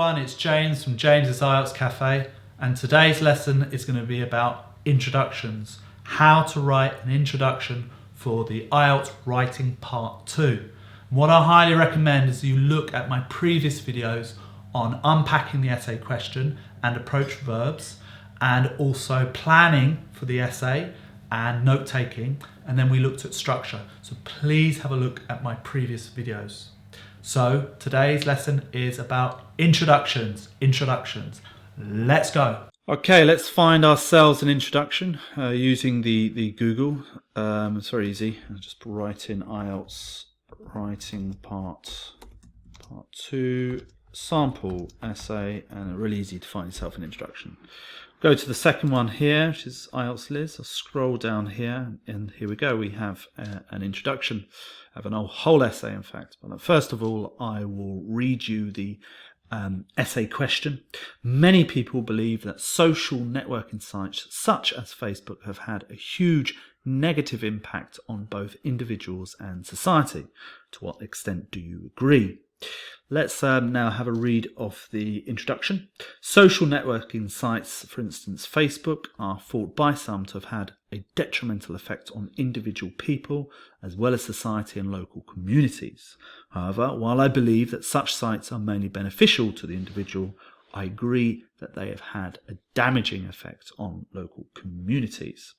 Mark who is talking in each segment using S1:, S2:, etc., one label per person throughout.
S1: everyone, it's James from James's IELTS Cafe, and today's lesson is going to be about introductions. How to write an introduction for the IELTS Writing Part 2. What I highly recommend is you look at my previous videos on unpacking the essay question and approach verbs, and also planning for the essay and note-taking, and then we looked at structure. So please have a look at my previous videos. So today's lesson is about introductions. Let's go. Okay, let's find ourselves an introduction using the Google. It's very easy. I'll just write in IELTS Writing Part 2 sample essay, and really easy to find yourself an introduction. Go to the second one here, which is IELTS Liz. I'll scroll down here, and here we go. We have an introduction. I have a whole essay, in fact. But first of all, I will read you the essay question. Many people believe that social networking sites such as Facebook have had a huge negative impact on both individuals and society. To what extent do you agree? Let's now have a read of the introduction. Social networking sites, for instance Facebook, are thought by some to have had a detrimental effect on individual people as well as society and local communities. However, while I believe that such sites are mainly beneficial to the individual, I agree that they have had a damaging effect on local communities.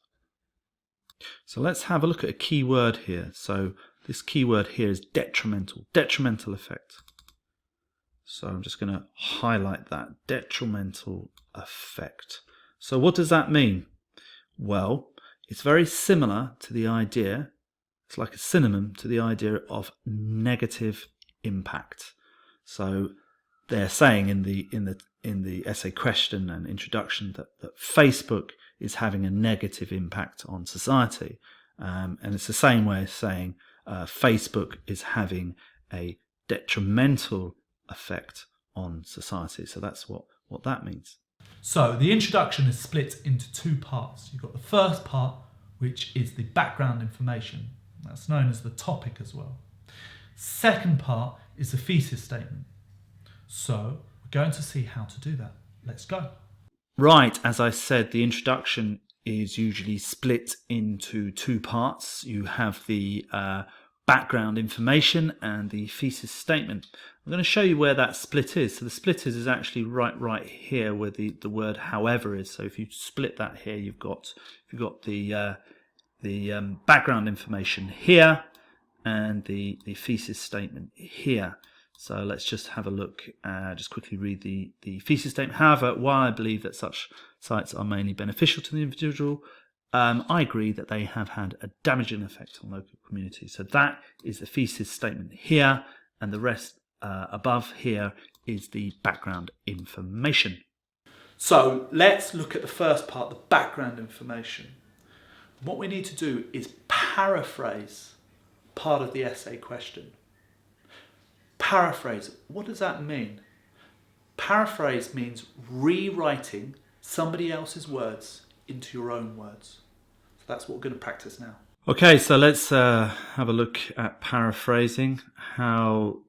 S1: So let's have a look at a key word here. So this key word here is detrimental effect. So I'm just going to highlight that, detrimental effect. So what does that mean? Well, it's very similar to the idea, it's like a synonym to the idea of negative impact. So they're saying in the essay question and introduction that Facebook is having a negative impact on society. And it's the same way as saying Facebook is having a detrimental effect on society. So that's what that means. So the introduction is split into two parts. You've got the first part, which is the background information. That's known as the topic as well. Second part is the thesis statement. So we're going to see how to do that. Let's go. Right, as I said, the introduction is usually split into two parts. You have the background information and the thesis statement. I'm going to show you where that split is. So the split is actually right here where the word however is. So if you split that here, you've got the background information here and the thesis statement here. So let's just have a look, just quickly read the thesis statement. However, while I believe that such sites are mainly beneficial to the individual, I agree that they have had a damaging effect on local communities. So that is the thesis statement here, and the rest above here is the background information. So let's look at the first part, the background information. What we need to do is paraphrase part of the essay question. Paraphrase, what does that mean? Paraphrase means rewriting somebody else's words into your own words. So that's what we're going to practice now. Okay, so let's have a look at paraphrasing, how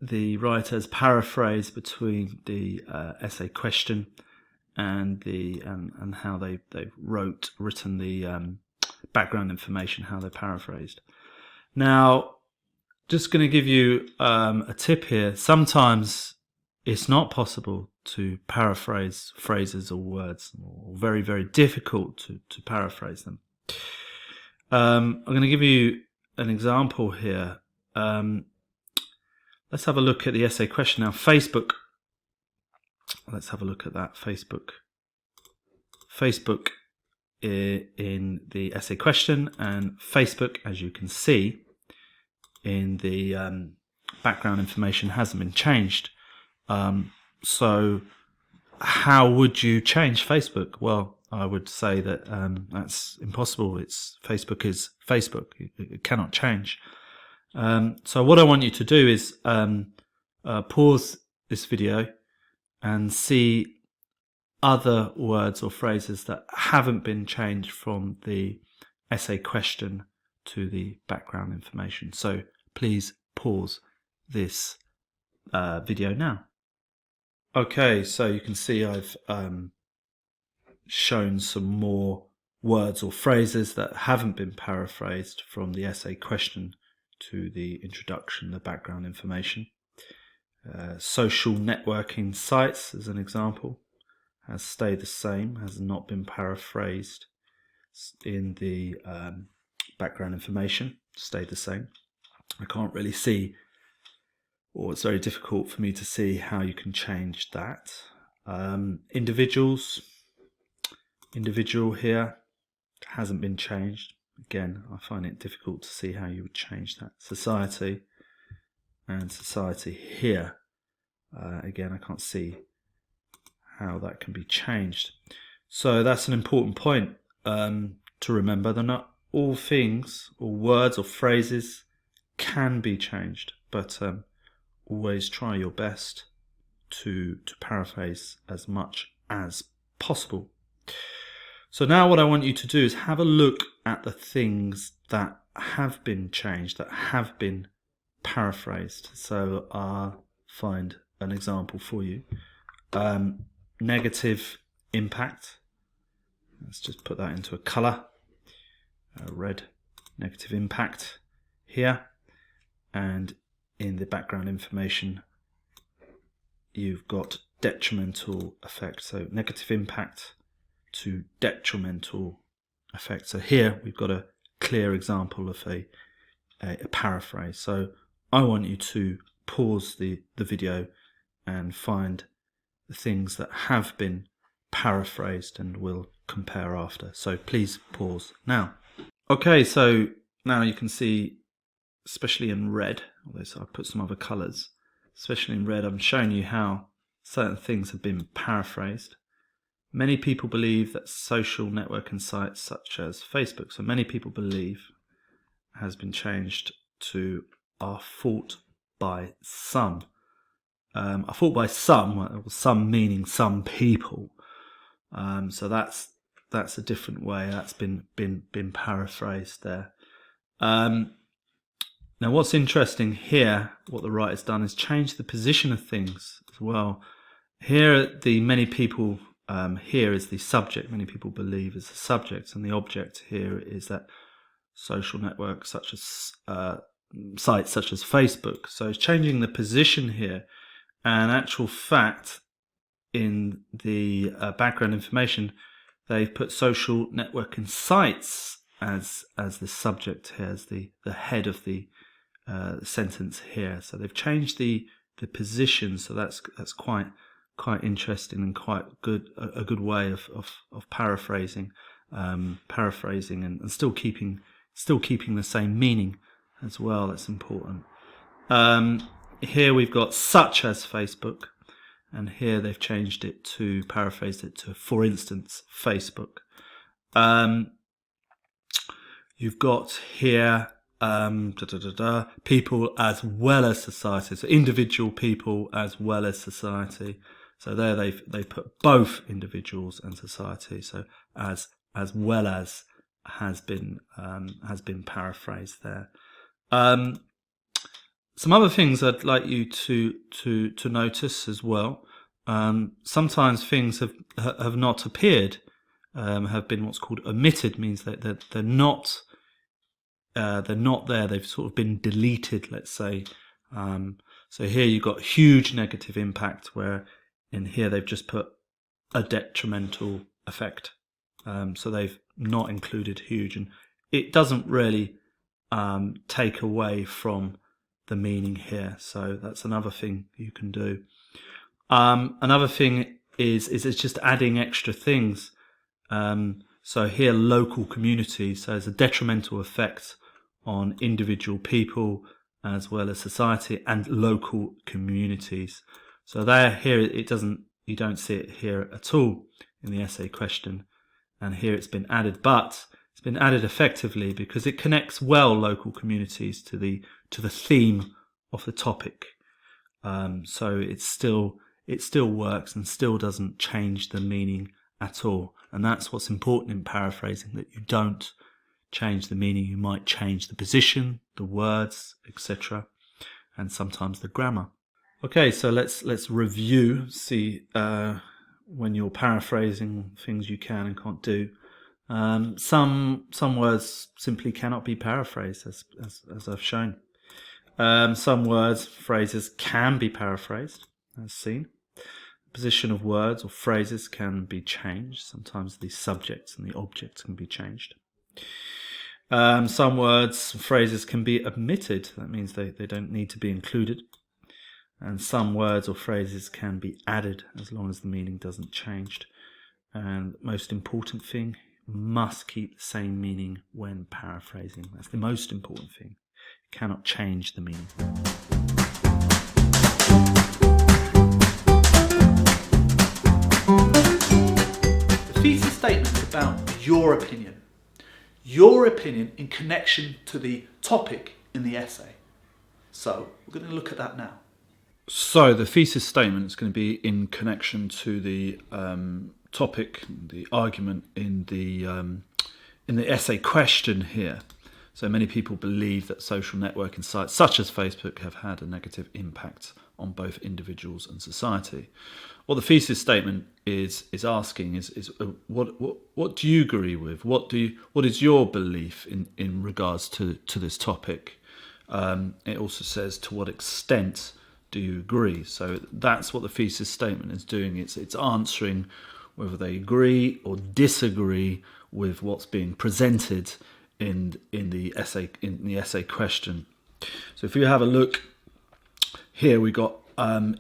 S1: the writers paraphrase between the essay question and and how they've written the background information, how they're paraphrased. Now, just going to give you a tip here. Sometimes it's not possible to paraphrase phrases or words, or very, very difficult to paraphrase them. I'm going to give you an example here. Let's have a look at the essay question now. Facebook. Let's have a look at that. Facebook in the essay question, and Facebook, as you can see, in the background information hasn't been changed. So how would you change Facebook? Well, I would say that that's impossible. Facebook is Facebook. It cannot change. So what I want you to do is pause this video and see other words or phrases that haven't been changed from the essay question to the background information. So please pause this video now. Okay, so you can see I've shown some more words or phrases that haven't been paraphrased from the essay question to the introduction, the background information. Social networking sites, as an example, has stayed the same, has not been paraphrased in the background information, stayed the same. I can't really see, or it's very difficult for me to see how you can change that. Individual here hasn't been changed. Again, I find it difficult to see how you would change that. Society and society here. Again, I can't see how that can be changed. So that's an important point to remember. That not all things or words or phrases can be changed, but always try your best to paraphrase as much as possible. So now what I want you to do is have a look at the things that have been changed, that have been paraphrased. So I'll find an example for you. Negative impact. Let's just put that into a colour. Red, negative impact here. And in the background information, you've got detrimental effect. So negative impact to detrimental effect. So here we've got a clear example of a paraphrase. So I want you to pause the video and find the things that have been paraphrased, and we'll compare after. So please pause now. Okay, so now you can see, especially in red, although so I've put some other colours, especially in red, I'm showing you how certain things have been paraphrased. Many people believe that social networking sites such as Facebook, so many people believe, has been changed to are fought by some. Are fought by some meaning some people. So that's a different way. That's been paraphrased there. Now, what's interesting here, what the writer's done is change the position of things as well. Here, the many people. Here is the subject, many people believe is the subject, and the object here is that social networks such as sites such as Facebook. So it's changing the position here, and actual fact in the background information, they've put social networking sites as the subject here, as the head of the sentence here. So they've changed the position, so that's quite interesting and quite a good way of paraphrasing and still keeping the same meaning as well. That's important. Here we've got such as Facebook, and here they've changed it to paraphrased it to, for instance, Facebook. You've got here people as well as society, so individual people as well as society. So there they've put both individuals and society. So as well as has been paraphrased there. Some other things I'd like you to notice as well. Sometimes things have not appeared, have been what's called omitted, means that they're not there. They've sort of been deleted, let's say. So here you've got huge negative impact, where in here they've just put a detrimental effect. So they've not included huge, and it doesn't really take away from the meaning here. So that's another thing you can do. Another thing is it's just adding extra things. So here, local communities. So there's a detrimental effect on individual people as well as society and local communities. So here you don't see it here at all in the essay question, and here it's been added, but it's been added effectively because it connects well local communities to the theme of the topic. So it still works and still doesn't change the meaning at all. And that's what's important in paraphrasing, that you don't change the meaning. You might change the position, the words, etc., and sometimes the grammar. Okay, so let's review, see when you're paraphrasing things you can and can't do. Some words simply cannot be paraphrased, as I've shown. Some words, phrases can be paraphrased, as seen. Position of words or phrases can be changed. Sometimes the subjects and the objects can be changed. Some words, phrases can be omitted. That means they don't need to be included. And some words or phrases can be added as long as the meaning doesn't change. And most important thing, must keep the same meaning when paraphrasing. That's the most important thing. You cannot change the meaning. The thesis statement is about your opinion. Your opinion in connection to the topic in the essay. So we're going to look at that now. So the thesis statement is going to be in connection to the topic, the argument in the essay question here. So many people believe that social networking sites such as Facebook have had a negative impact on both individuals and society. What the thesis statement is asking is what do you agree with? What is your belief in regards to this topic? It also says to what extent do you agree? So that's what the thesis statement is doing. It's answering whether they agree or disagree with what's being presented in the essay question. So if you have a look here, we got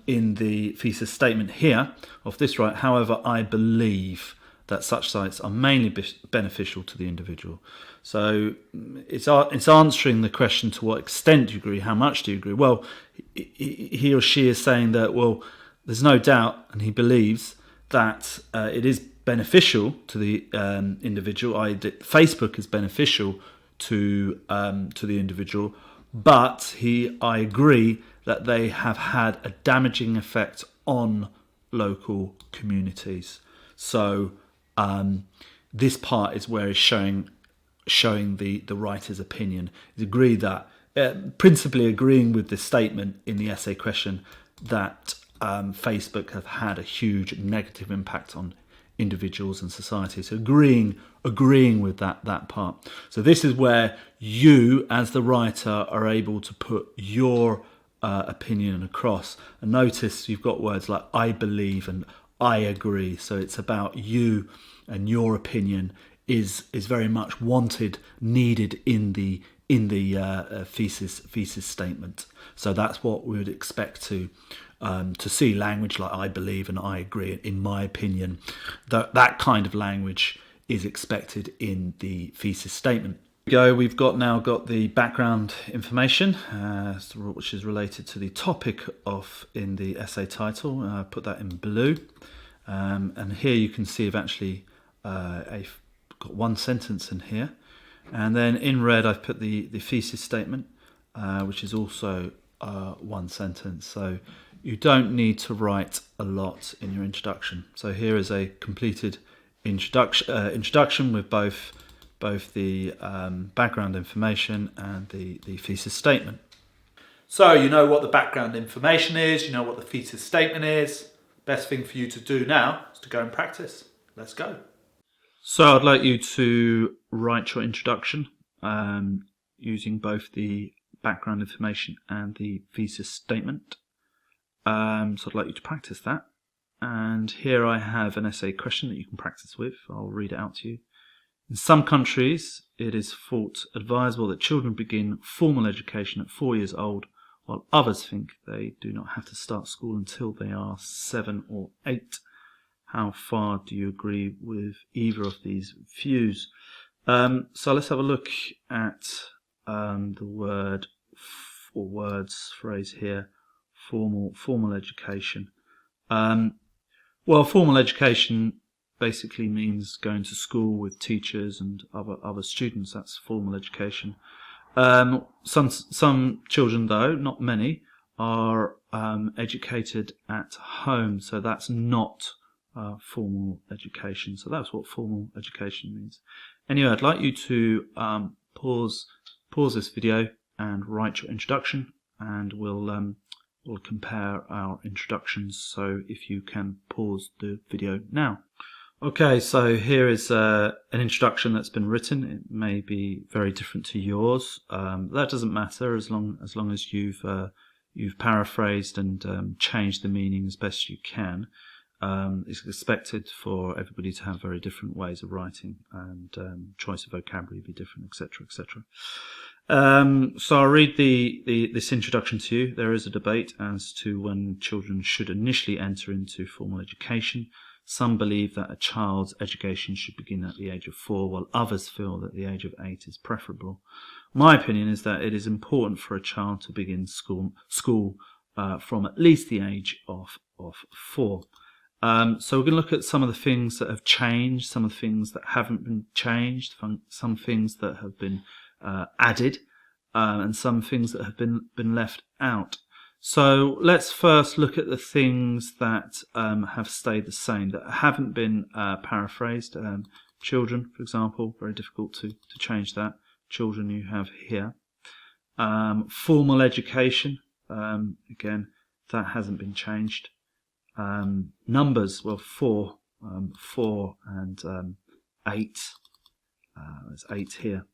S1: in the thesis statement here of this right. However, I believe that such sites are mainly beneficial to the individual. So it's answering the question to what extent do you agree, how much do you agree. Well, he or she is saying that, well, there's no doubt, and he believes that it is beneficial to the individual, i.e. that Facebook is beneficial to the individual, but I agree that they have had a damaging effect on local communities. So this part is where it's showing the writer's opinion. It's agreed that, principally agreeing with the statement in the essay question that Facebook have had a huge negative impact on individuals and society. So agreeing with that part. So this is where you, as the writer, are able to put your opinion across. And notice you've got words like I believe and I agree. So it's about you, and your opinion is very much wanted, needed in the thesis statement. So that's what we would expect to see. Language like I believe and I agree, in my opinion, that kind of language is expected in the thesis statement. We've now got the background information, which is related to the topic in the essay title. Put that in blue, and here you can see I've actually I've got one sentence in here, and then in red I've put the thesis statement, which is also one sentence. So you don't need to write a lot in your introduction. So here is a completed introduction with both the background information and the thesis statement. So you know what the background information is, you know what the thesis statement is. Best thing for you to do now is to go and practice. Let's go. So I'd like you to write your introduction using both the background information and the thesis statement. So I'd like you to practice that. And here I have an essay question that you can practice with. I'll read it out to you. In some countries, it is thought advisable that children begin formal education at 4 years old, while others think they do not have to start school until they are 7 or 8. How far do you agree with either of these views? So let's have a look at the word or words phrase here. Formal education. Well, formal education basically means going to school with teachers and other students. That's formal education. Some children, though, not many, are educated at home, so that's not formal education. So that's what formal education means. Anyway, I'd like you to pause this video and write your introduction, and we'll we'll compare our introductions. So if you can pause the video now. Okay, so here is an introduction that's been written. It may be very different to yours. That doesn't matter as long as you've paraphrased and changed the meaning as best you can. It's expected for everybody to have very different ways of writing, and choice of vocabulary be different, etc., etc. So I'll read this introduction to you. There is a debate as to when children should initially enter into formal education. Some believe that a child's education should begin at the age of 4, while others feel that the age of 8 is preferable. My opinion is that it is important for a child to begin school from at least the age of 4. So we're going to look at some of the things that have changed, some of the things that haven't been changed, some things that have been added, and some things that have been left out. So let's first look at the things that have stayed the same, that haven't been paraphrased. Children, for example, very difficult to change that. Children you have here. Formal education, again, that hasn't been changed. Numbers, well, 4 and 8. There's 8 here.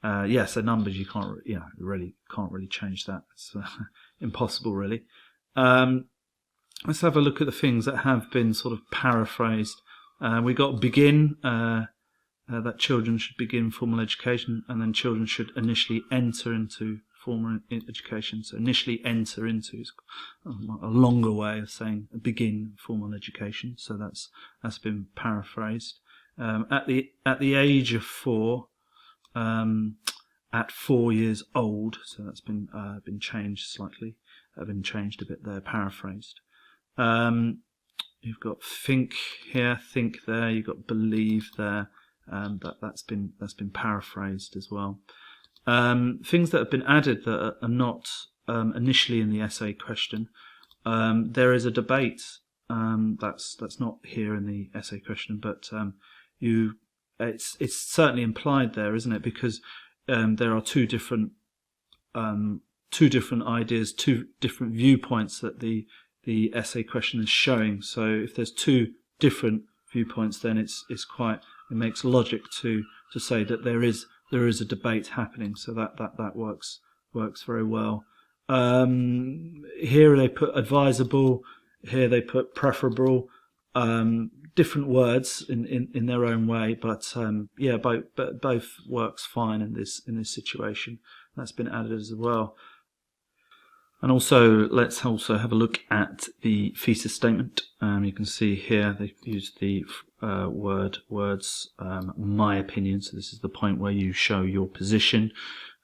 S1: Yeah, so numbers you can't, really can't change that. It's impossible, really. Let's have a look at the things that have been sort of paraphrased. We got begin, that children should begin formal education, and then children should initially enter into formal education. So initially enter into is a longer way of saying begin formal education. So that's been paraphrased. At the age of 4. At 4 years old, so that's been changed slightly, been changed a bit there, paraphrased. You've got think here, think there. You've got believe there. That's been paraphrased as well. Things that have been added that are not initially in the essay question. There is a debate. That's not here in the essay question, but it's certainly implied there, isn't it? Because there are two different ideas, two different viewpoints that the essay question is showing. So if there's two different viewpoints, then it makes logic to say that there is a debate happening. So that works very well. Here they put advisable. Here they put preferable. Different words in their own way, but both works fine in this situation. That's been added as well. And also, let's also have a look at the thesis statement. You can see here they've used the words my opinion. So this is the point where you show your position,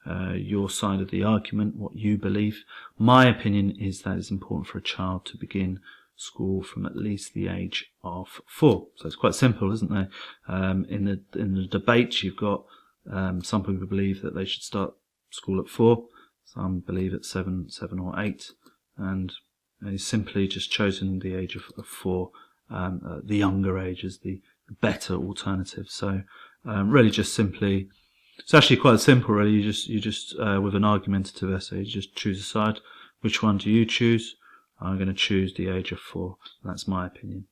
S1: your side of the argument, what you believe. My opinion is that it's important for a child to begin school from at least the age of 4. So it's quite simple, isn't it? In the debate, you've got some people believe that they should start school at 4. Some believe at 7 or 8, and he's simply just chosen the age of 4, the younger age as the better alternative. So really, just simply, it's actually quite simple. Really, you just with an argumentative essay, you just choose a side. Which one do you choose? I'm going to choose the age of 4. That's my opinion.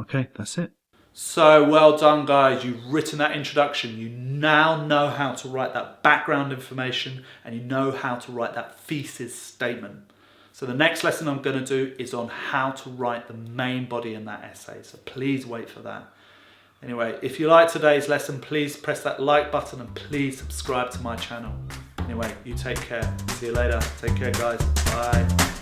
S1: Okay, that's it. So well done, guys. You've written that introduction. You now know how to write that background information, and you know how to write that thesis statement. So the next lesson I'm going to do is on how to write the main body in that essay. So please wait for that. Anyway, if you like today's lesson, please press that like button and please subscribe to my channel. Anyway, you take care. See you later. Take care, guys. Bye.